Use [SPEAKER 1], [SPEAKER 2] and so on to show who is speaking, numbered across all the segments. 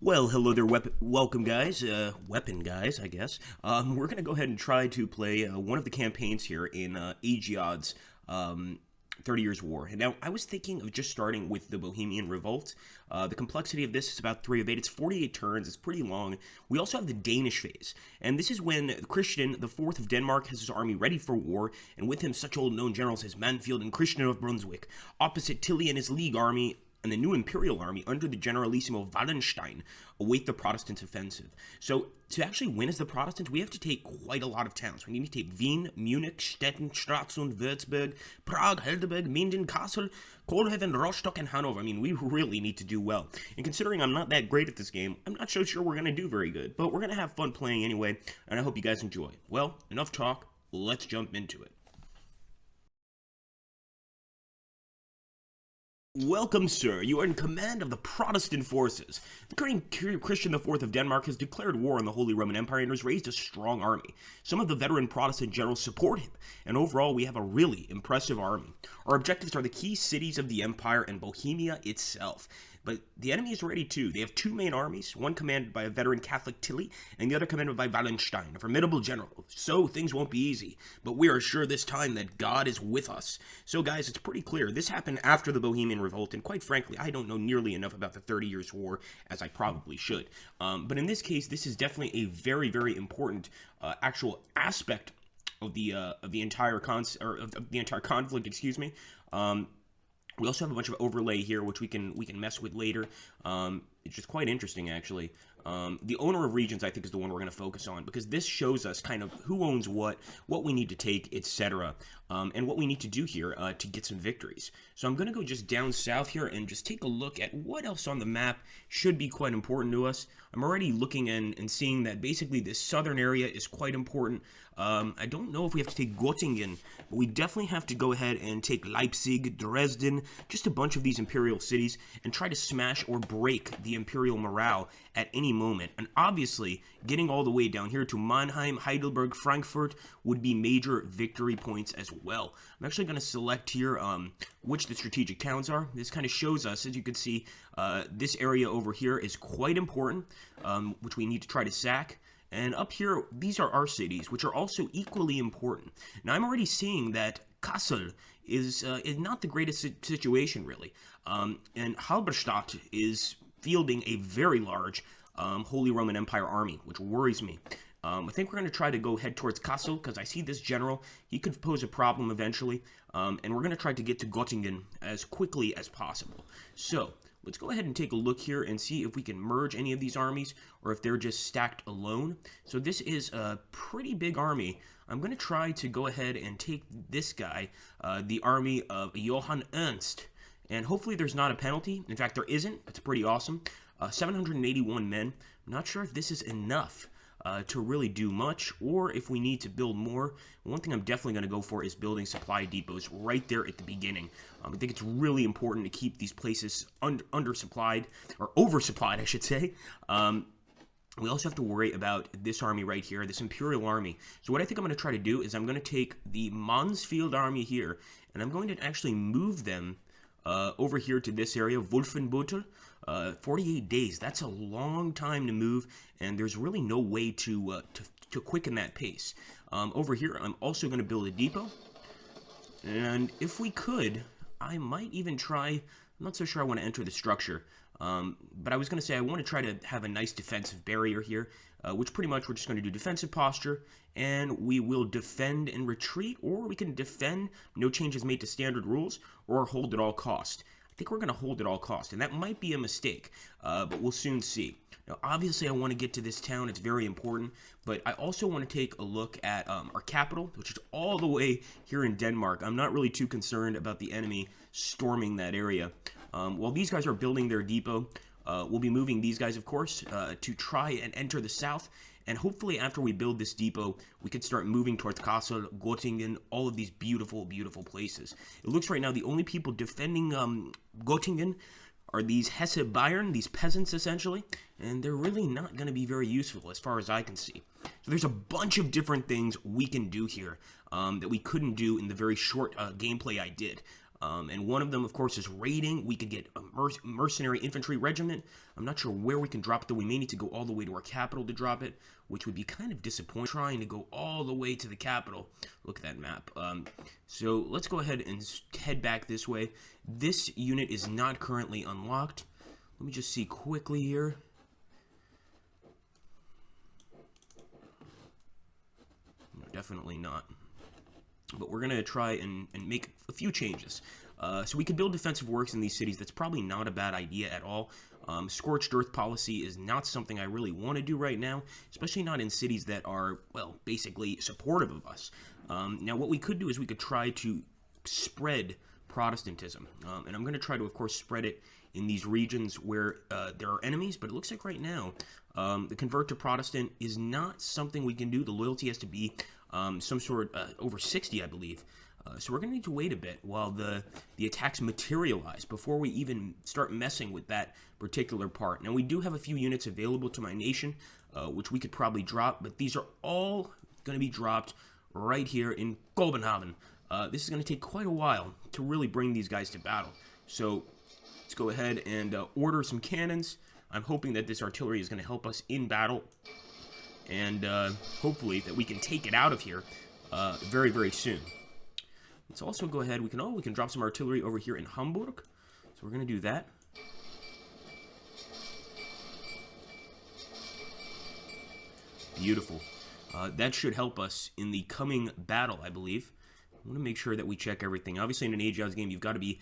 [SPEAKER 1] Well, hello there, welcome guys, weapon guys, I guess. We're going to go ahead and try to play one of the campaigns here in Agiod's 30 Years' War. And now, I was thinking of just starting with the Bohemian Revolt. The complexity of this is about 3 of 8. It's 48 turns. It's pretty long. We also have the Danish phase. And this is when Christian, the 4th of Denmark, has his army ready for war, and with him such old-known generals as Manfield and Christian of Brunswick. Opposite Tilly and his League army, and the new Imperial Army under the Generalissimo Wallenstein await the Protestants' offensive. So, to actually win as the Protestants, we have to take quite a lot of towns. We need to take Wien, Munich, Stettin, Stralsund, Würzburg, Prague, Heidelberg, Minden, Kassel, Kohlhaven, Rostock, and Hanover. I mean, we really need to do well. And considering I'm not that great at this game, I'm not so sure we're going to do very good. But we're going to have fun playing anyway, and I hope you guys enjoy. Well, enough talk. Let's jump into it. Welcome, sir. You are in command of the Protestant forces. The current Christian IV of Denmark has declared war on the Holy Roman Empire and has raised a strong army. Some of the veteran Protestant generals support him, and overall we have a really impressive army. Our objectives are the key cities of the empire and Bohemia itself. But the enemy is ready too. They have 2 main armies, one commanded by a veteran Catholic Tilly, and the other commanded by Wallenstein, a formidable general. So things won't be easy, but we are sure this time that God is with us. So guys, it's pretty clear. This happened after the Bohemian Revolt, and quite frankly, I don't know nearly enough about the 30 Years' War as I probably should. But in this case, this is definitely a very, very important actual aspect of the entire conflict. Excuse me. We also have a bunch of overlay here, which we can mess with later. It's just quite interesting, actually. The owner of regions, I think, is the one we're going to focus on, because this shows us kind of who owns what we need to take, etc., and what we need to do here to get some victories. So I'm going to go just down south here and just take a look at what else on the map should be quite important to us. I'm already looking and seeing that basically this southern area is quite important. I don't know if we have to take Göttingen, but we definitely have to go ahead and take Leipzig, Dresden, just a bunch of these imperial cities, and try to smash or break the imperial morale at any moment. And obviously, getting all the way down here to Mannheim, Heidelberg, Frankfurt would be major victory points as well. I'm actually going to select here which the strategic towns are. This kind of shows us, as you can see, this area over here is quite important, which we need to try to sack. And up here, these are our cities, which are also equally important. Now, I'm already seeing that Kassel is not the greatest situation, really. And Halberstadt is fielding a very large Holy Roman Empire army, which worries me. I think we're going to try to go head towards Kassel, because I see this general. He could pose a problem eventually. And we're going to try to get to Göttingen as quickly as possible. So, let's go ahead and take a look here and see if we can merge any of these armies, or if they're just stacked alone. So this is a pretty big army. I'm going to try to go ahead and take this guy, the army of Johann Ernst. And hopefully there's not a penalty. In fact, there isn't. It's pretty awesome. 781 men. I'm not sure if this is enough to really do much, or if we need to build more. One thing I'm definitely going to go for is building supply depots right there at the beginning. I think it's really important to keep these places undersupplied, or oversupplied, I should say. We also have to worry about this army right here, this Imperial Army. So what I think I'm going to try to do is I'm going to take the Mansfield Army here, and I'm going to actually move them over here to this area, Wolfenbüttel. 48 days, that's a long time to move, and there's really no way to quicken that pace. Over here, I'm also going to build a depot, and if we could, I might even try, I'm not so sure I want to enter the structure, but I was going to say I want to try to have a nice defensive barrier here, which pretty much we're just going to do defensive posture, and we will defend and retreat, or we can defend, no changes made to standard rules, or hold at all cost. I think we're going to hold at all cost, and that might be a mistake, but we'll soon see. Now, obviously, I want to get to this town. It's very important, but I also want to take a look at our capital, which is all the way here in Denmark. I'm not really too concerned about the enemy storming that area. While these guys are building their depot, we'll be moving these guys, of course, to try and enter the south. And hopefully after we build this depot, we can start moving towards Kassel, Göttingen, all of these beautiful, beautiful places. It looks right now the only people defending Göttingen are these Hesse Bayern, these peasants essentially, and they're really not going to be very useful as far as I can see. So there's a bunch of different things we can do here that we couldn't do in the very short gameplay I did. And one of them, of course, is raiding. We could get a mercenary infantry regiment. I'm not sure where we can drop it, though. We may need to go all the way to our capital to drop it, which would be kind of disappointing. Trying to go all the way to the capital. Look at that map. So let's go ahead and head back this way. This unit is not currently unlocked. Let me just see quickly here. No, definitely not. But we're going to try and make a few changes. So we could build defensive works in these cities. That's probably not a bad idea at all. Scorched earth policy is not something I really want to do right now, especially not in cities that are, well, basically supportive of us. Now, what we could do is we could try to spread Protestantism. And I'm going to try to, of course, spread it in these regions where there are enemies. But it looks like right now, the convert to Protestant is not something we can do. The loyalty has to be some sort over 60, I believe. So we're going to need to wait a bit while the attacks materialize before we even start messing with that particular part. Now, we do have a few units available to my nation, which we could probably drop, but these are all going to be dropped right here in Copenhagen. This is going to take quite a while to really bring these guys to battle. So let's go ahead and order some cannons. I'm hoping that this artillery is going to help us in battle, and hopefully that we can take it out of here very, very soon. Let's also go ahead. We can drop some artillery over here in Hamburg. So we're going to do that. Beautiful. That should help us in the coming battle, I believe. I want to make sure that we check everything. Obviously, in an Age Odds game, you've got to be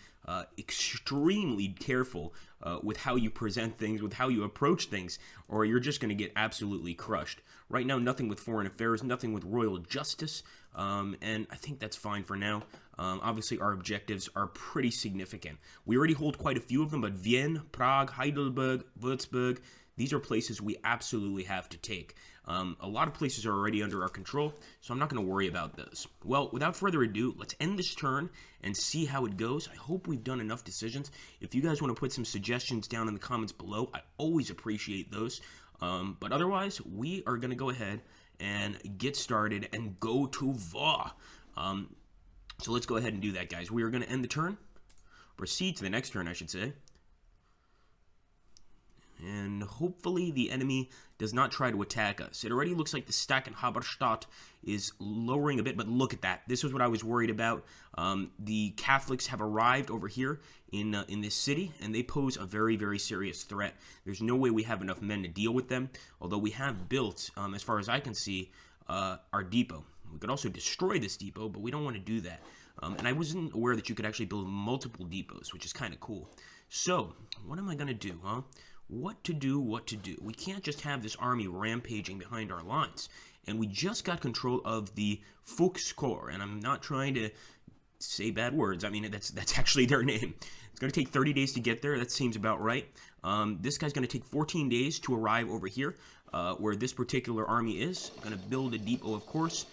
[SPEAKER 1] extremely careful with how you present things, with how you approach things, or you're just going to get absolutely crushed. Right now, nothing with foreign affairs, nothing with royal justice, and I think that's fine for now. Obviously, our objectives are pretty significant. We already hold quite a few of them, but Vienne, Prague, Heidelberg, Würzburg, these are places we absolutely have to take. A lot of places are already under our control, so I'm not going to worry about those. Well, without further ado, let's end this turn and see how it goes. I hope we've done enough decisions. If you guys want to put some suggestions down in the comments below, I always appreciate those. But otherwise, we are going to go ahead and get started and go to war. So let's go ahead and do that, guys. We are going to end the turn. Proceed to the next turn, I should say. And hopefully the enemy does not try to attack us. It already looks like the stack in Halberstadt is lowering a bit, but look at that. This was what I was worried about. The Catholics have arrived over here in this city, and they pose a very, very serious threat. There's no way we have enough men to deal with them, although we have built, as far as I can see, our depot. We could also destroy this depot, but we don't want to do that. And I wasn't aware that you could actually build multiple depots, which is kind of cool. So, what am I going to do, huh? What to do. We can't just have this army rampaging behind our lines. And we just got control of the Fuchs Corps, and I'm not trying to say bad words. I mean, that's actually their name. It's going to take 30 days to get there. That seems about right. This guy's going to take 14 days to arrive over here, where this particular army is. Going to build a depot, of course.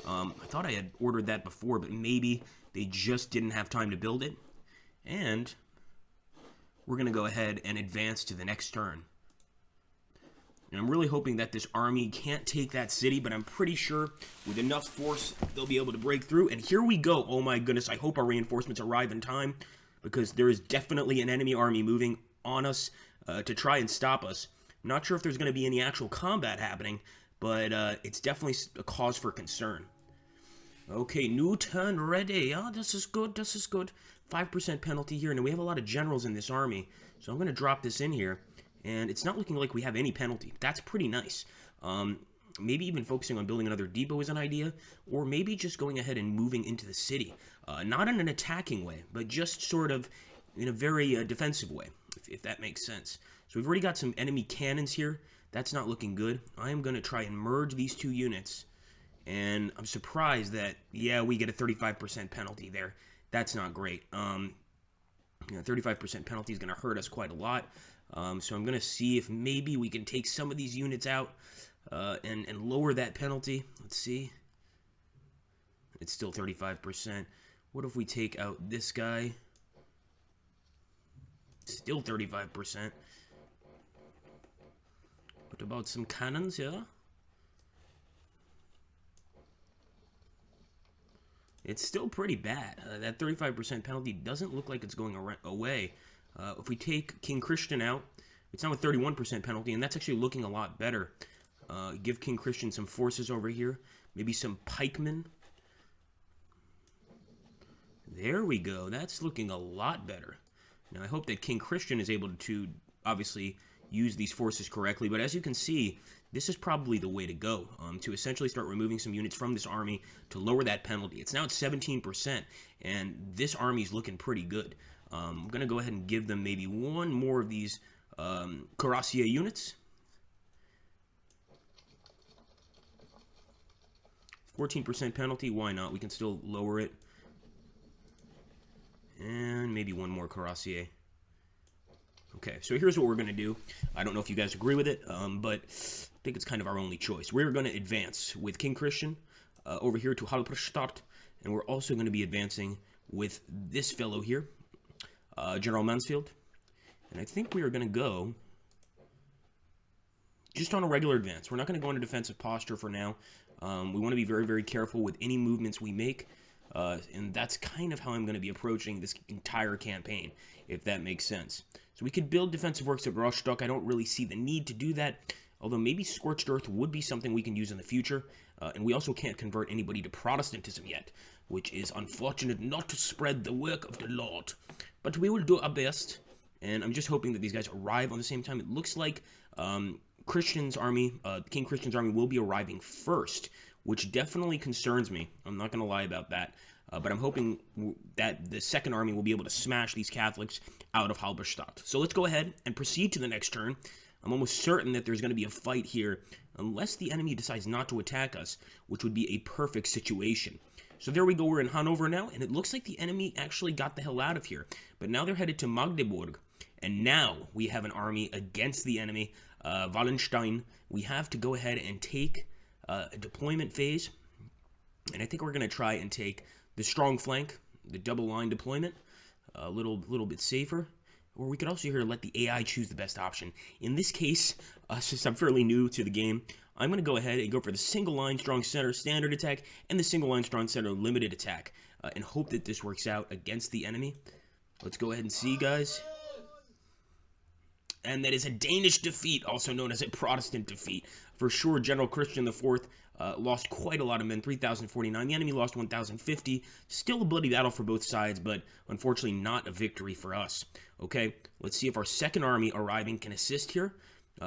[SPEAKER 1] I thought I had ordered that before, but maybe they just didn't have time to build it. And we're going to go ahead and advance to the next turn. And I'm really hoping that this army can't take that city, but I'm pretty sure with enough force, they'll be able to break through. And here we go. Oh my goodness, I hope our reinforcements arrive in time, because there is definitely an enemy army moving on us to try and stop us. I'm not sure if there's going to be any actual combat happening, but it's definitely a cause for concern. Okay, new turn ready. Oh, this is good. 5% penalty here, and we have a lot of generals in this army, so I'm going to drop this in here, and it's not looking like we have any penalty. That's pretty nice. Maybe even focusing on building another depot is an idea, or maybe just going ahead and moving into the city. Not in an attacking way, but just sort of in a very defensive way, if that makes sense. So we've already got some enemy cannons here. That's not looking good. I am going to try and merge these two units, and I'm surprised that, yeah, we get a 35% penalty there. That's not great. 35% penalty is going to hurt us quite a lot. So I'm going to see if maybe we can take some of these units out and lower that penalty. Let's see. It's still 35%. What if we take out this guy? Still 35%. What about some cannons, yeah? it's still pretty bad. That 35% penalty doesn't look like it's going away. If we take King Christian out, it's now a 31% penalty, and that's actually looking a lot better. Give King Christian some forces over here. Maybe some pikemen. There we go. That's looking a lot better. Now, I hope that King Christian is able to, obviously, use these forces correctly. But as you can see, this is probably the way to go, to essentially start removing some units from this army to lower that penalty. It's now at 17%, and this army is looking pretty good. I'm going to go ahead and give them maybe one more of these cuirassier units. 14% penalty, why not? We can still lower it. And maybe one more cuirassier. Okay, so here's what we're going to do. I don't know if you guys agree with it, but I think it's kind of our only choice. We're going to advance with King Christian over here to Halberstadt, and we're also going to be advancing with this fellow here, General Mansfield. And I think we are going to go just on a regular advance. We're not going to go into defensive posture for now. We want to be very, very careful with any movements we make. And that's kind of how I'm going to be approaching this entire campaign, if that makes sense. So we could build defensive works at Rostock. I don't really see the need to do that, although maybe Scorched Earth would be something we can use in the future. And we also can't convert anybody to Protestantism yet, which is unfortunate, not to spread the work of the Lord. But we will do our best, and I'm just hoping that these guys arrive on the same time. It looks like Christian's army, King Christian's army will be arriving first, which definitely concerns me. I'm not going to lie about that. But I'm hoping that the second army will be able to smash these Catholics out of Halberstadt. So let's go ahead and proceed to the next turn. I'm almost certain that there's going to be a fight here, unless the enemy decides not to attack us, which would be a perfect situation. So there we go, we're in Hanover now, and it looks like the enemy actually got the hell out of here. But now they're headed to Magdeburg, and now we have an army against the enemy, Wallenstein. We have to go ahead and take a deployment phase, and I think we're going to try and take the strong flank, the double line deployment, a little bit safer. Or we could also here let the AI choose the best option. In this case, since I'm fairly new to the game, I'm going to go ahead and go for the single line strong center standard attack and the single line strong center limited attack, and hope that this works out against the enemy. Let's go ahead and see, guys. And that is a Danish defeat, also known as a Protestant defeat. For sure, General Christian IV lost quite a lot of men, 3,049. The enemy lost 1,050. Still a bloody battle for both sides, but unfortunately not a victory for us. Okay, let's see if our second army arriving can assist here.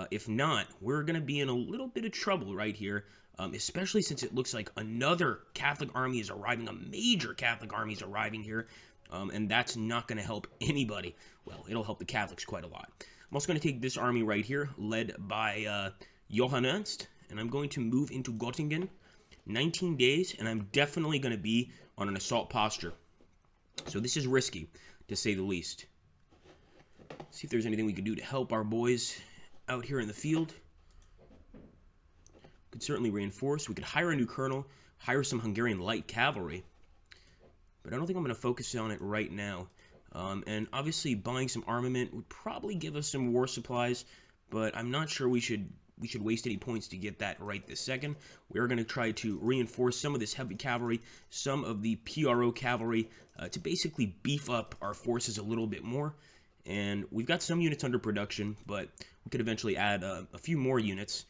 [SPEAKER 1] If not, we're going to be in a little bit of trouble right here, especially since it looks like another Catholic army is arriving, a major Catholic army is arriving here, and that's not going to help anybody. Well, it'll help the Catholics quite a lot. I'm also going to take this army right here, led by Johann Ernst, and I'm going to move into Göttingen, 19 days, and I'm definitely going to be on an assault posture. So this is risky, to say the least. See if there's anything we could do to help our boys out here in the field. Could certainly reinforce. We could hire a new colonel, hire some Hungarian light cavalry, but I don't think I'm going to focus on it right now. And obviously buying some armament would probably give us some war supplies, but I'm not sure we should waste any points to get that right this second. We are going to try to reinforce some of this heavy cavalry, some of the PRO cavalry, to basically beef up our forces a little bit more. And we've got some units under production, but we could eventually add a few more units.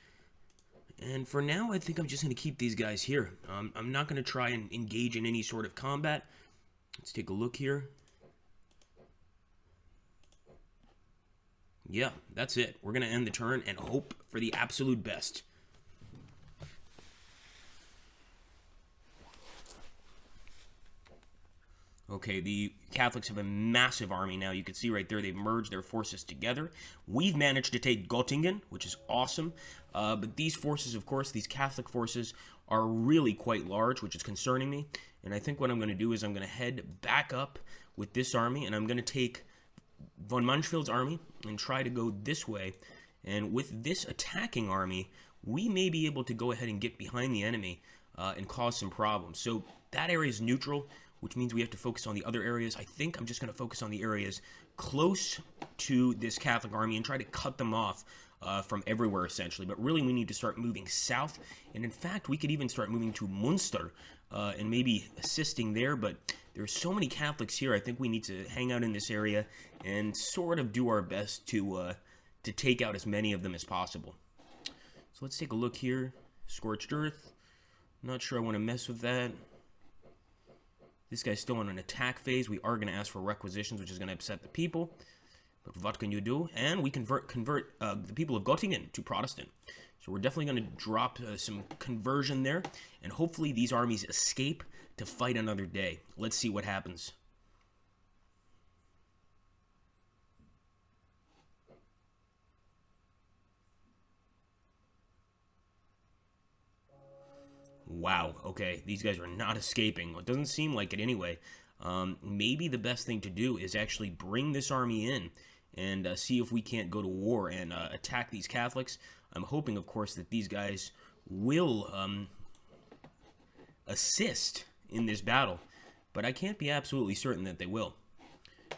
[SPEAKER 1] And for now, I think I'm just going to keep these guys here. I'm not going to try and engage in any sort of combat. Let's take a look here. Yeah, that's it. We're going to end the turn and hope for the absolute best. Okay, the Catholics have a massive army now. You can see right there, they've merged their forces together. We've managed to take Göttingen, which is awesome. But these forces, of course, these Catholic forces, are really quite large, which is concerning me. And I think what I'm going to do is I'm going to head back up with this army, and I'm going to take von Manfield's army and try to go this way. And with this attacking army, we may be able to go ahead and get behind the enemy and cause some problems. So that area is neutral, which means we have to focus on the other areas. I think I'm just going to focus on the areas close to this Catholic army and try to cut them off from everywhere, essentially. But really, we need to start moving south. And in fact, we could even start moving to Munster and maybe assisting there. But there's so many Catholics here, I think we need to hang out in this area and sort of do our best to take out as many of them as possible. So let's take a look here. Scorched Earth. Not sure I want to mess with that. This guy's still on an attack phase. We are going to ask for requisitions, which is going to upset the people. But what can you do? And we convert the people of Göttingen to Protestant. So we're definitely going to drop some conversion there. And hopefully these armies escape to fight another day. Let's see what happens. Wow, okay, these guys are not escaping. It doesn't seem like it anyway. Maybe the best thing to do is actually bring this army in and see if we can't go to war and attack these Catholics. I'm hoping, of course, that these guys will assist in this battle, but I can't be absolutely certain that they will.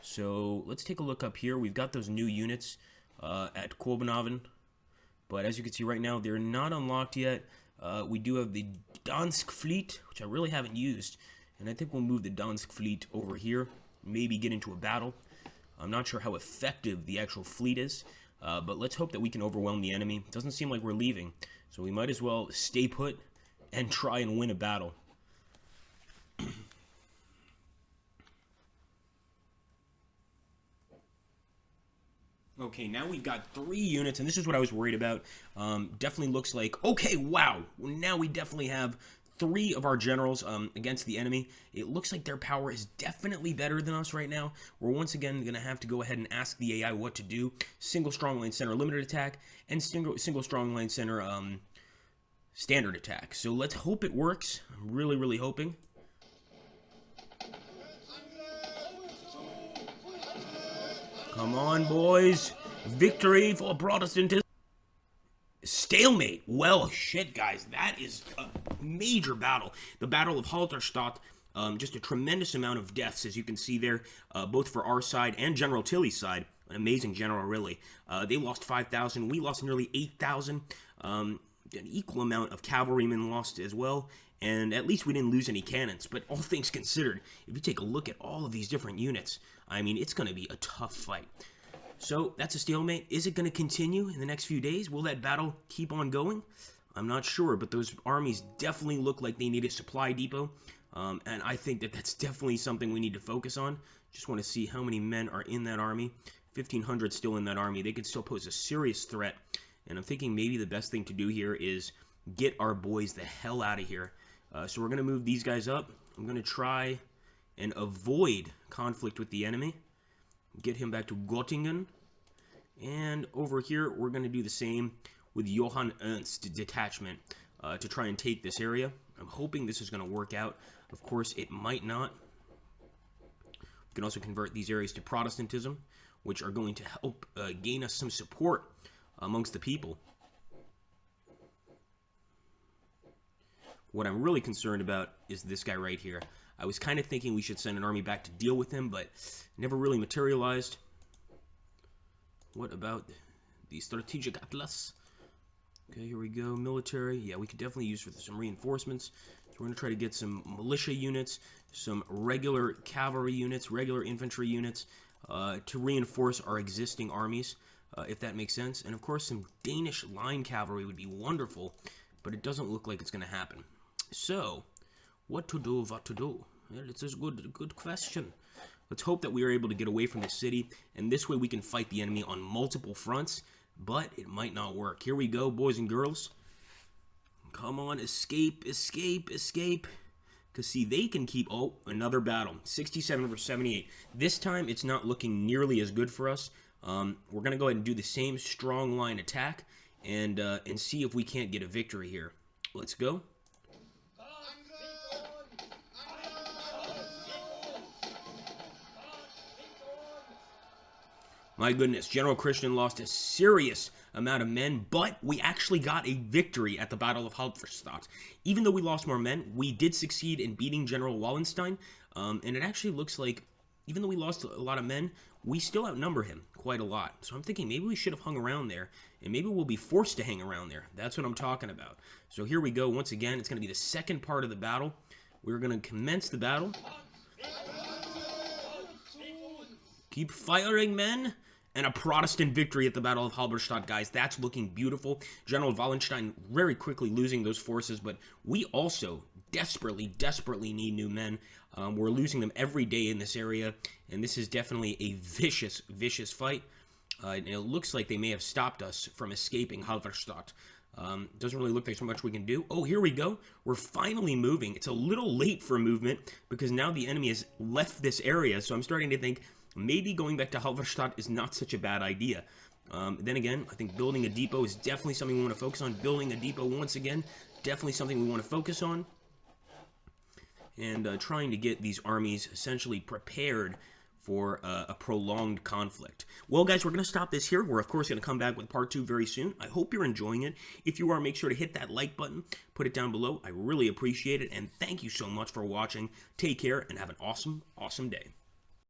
[SPEAKER 1] So let's take a look up here. We've got those new units at Kopenhagen, but as you can see right now, they're not unlocked yet. We do have the Dansk Fleet, which I really haven't used, and I think we'll move the Dansk Fleet over here, maybe get into a battle. I'm not sure how effective the actual fleet is, but let's hope that we can overwhelm the enemy. It doesn't seem like we're leaving, so we might as well stay put and try and win a battle. Okay, now we've got 3 units, and this is what I was worried about. Definitely looks like, okay, wow, now we definitely have 3 of our generals against the enemy. It looks like their power is definitely better than us right now. We're once again going to have to go ahead and ask the AI what to do. Single strong line center limited attack, and single strong line center standard attack. So let's hope it works. I'm really, really hoping. Come on, boys. Victory for Protestantism. Stalemate. Well, shit, guys. That is a major battle. The Battle of Halberstadt. Just a tremendous amount of deaths, as you can see there, both for our side and General Tilly's side. An amazing general, really. They lost 5,000. We lost nearly 8,000. An equal amount of cavalrymen lost as well. And at least we didn't lose any cannons. But all things considered, if you take a look at all of these different units, I mean, it's going to be a tough fight. So that's a stalemate. Is it going to continue in the next few days? Will that battle keep on going? I'm not sure, but those armies definitely look like they need a supply depot. And I think that that's definitely something we need to focus on. Just want to see how many men are in that army. 1,500 still in that army. They could still pose a serious threat. And I'm thinking maybe the best thing to do here is get our boys the hell out of here. So we're going to move these guys up. I'm going to try and avoid conflict with the enemy. Get him back to Göttingen. And over here, we're going to do the same with Johann Ernst detachment to try and take this area. I'm hoping this is going to work out. Of course, it might not. We can also convert these areas to Protestantism, which are going to help gain us some support amongst the people. What I'm really concerned about is this guy right here. I was kind of thinking we should send an army back to deal with him, but never really materialized. What about the Strategic Atlas? Okay, here we go. Military. Yeah, we could definitely use for some reinforcements. So we're going to try to get some militia units, some regular cavalry units, regular infantry units to reinforce our existing armies, if that makes sense. And of course, some Danish line cavalry would be wonderful, but it doesn't look like it's going to happen. So, what to do, what to do? Well, it's a good question. Let's hope that we are able to get away from the city, and this way we can fight the enemy on multiple fronts, but it might not work. Here we go, boys and girls. Come on, escape, escape, escape. Because, see, they can keep... Oh, another battle. 67 versus 78. This time, it's not looking nearly as good for us. We're going to go ahead and do the same strong line attack and see if we can't get a victory here. Let's go. My goodness, General Christian lost a serious amount of men, but we actually got a victory at the Battle of Halberstadt. Even though we lost more men, we did succeed in beating General Wallenstein, and it actually looks like even though we lost a lot of men, we still outnumber him quite a lot. So I'm thinking maybe we should have hung around there, and maybe we'll be forced to hang around there. That's what I'm talking about. So here we go. Once again, it's going to be the second part of the battle. We're going to commence the battle. Keep firing, men. And a Protestant victory at the Battle of Halberstadt, guys. That's looking beautiful. General Wallenstein very quickly losing those forces, but we also desperately need new men. We're losing them every day in this area, and this is definitely a vicious fight. And it looks like they may have stopped us from escaping Halberstadt. Doesn't really look like so much we can do. Oh, here we go. We're finally moving. It's a little late for movement because now the enemy has left this area, so I'm starting to think maybe going back to Halberstadt is not such a bad idea. Then again, I think building a depot is definitely something we want to focus on. Building a depot, once again, definitely something we want to focus on. And trying to get these armies essentially prepared for a prolonged conflict. Well, guys, we're going to stop this here. We're, of course, going to come back with part 2 very soon. I hope you're enjoying it. If you are, make sure to hit that like button. Put it down below. I really appreciate it. And thank you so much for watching. Take care and have an awesome day.